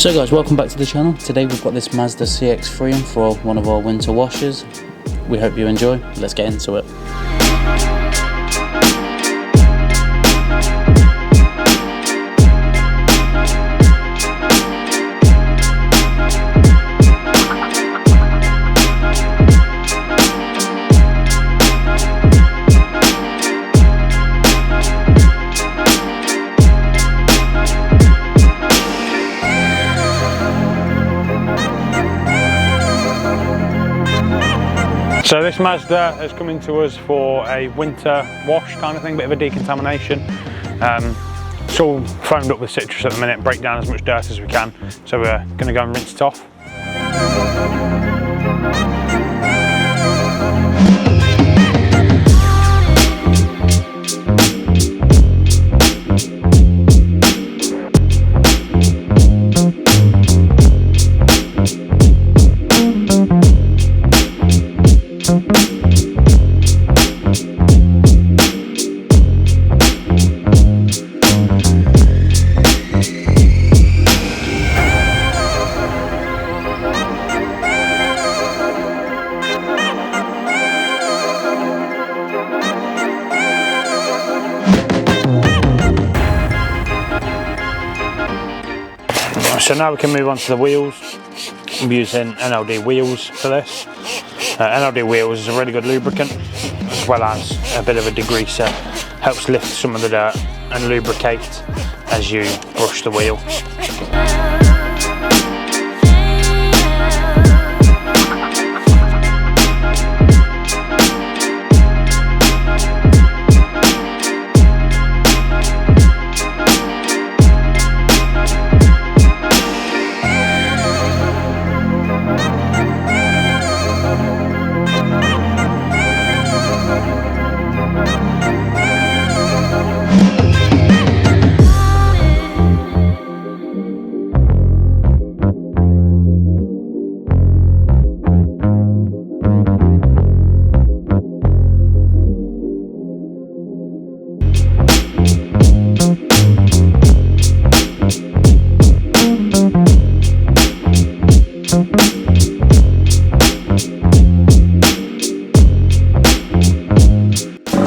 So guys, welcome back to the channel. Today we've got this Mazda CX-3 in for one of our winter washes. We hope you enjoy. Let's get into it. So this Mazda has come into us for a winter wash kind of thing, bit of a decontamination. It's all foamed up with citrus at the minute, break down as much dirt as we can. So we're going to go and rinse it off. So now we can move on to the wheels. I'm using NLD wheels for this. NLD wheels is a really good lubricant, as well as a bit of a degreaser. Helps lift some of the dirt and lubricate as you brush the wheel.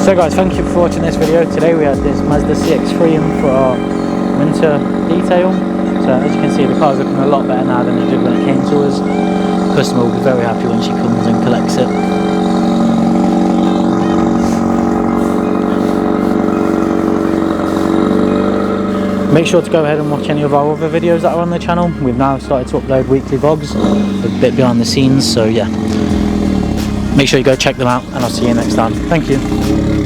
So guys, thank you for watching this video. Today we had this Mazda CX-3 in for our winter detail. So as you can see, the car's looking a lot better now than it did when it came to us. The customer will be very happy when she comes and collects it. Make sure to go ahead and watch any of our other videos that are on the channel. We've now started to upload weekly vlogs, a bit behind the scenes, so yeah. Make sure you go check them out, and I'll see you next time. Thank you.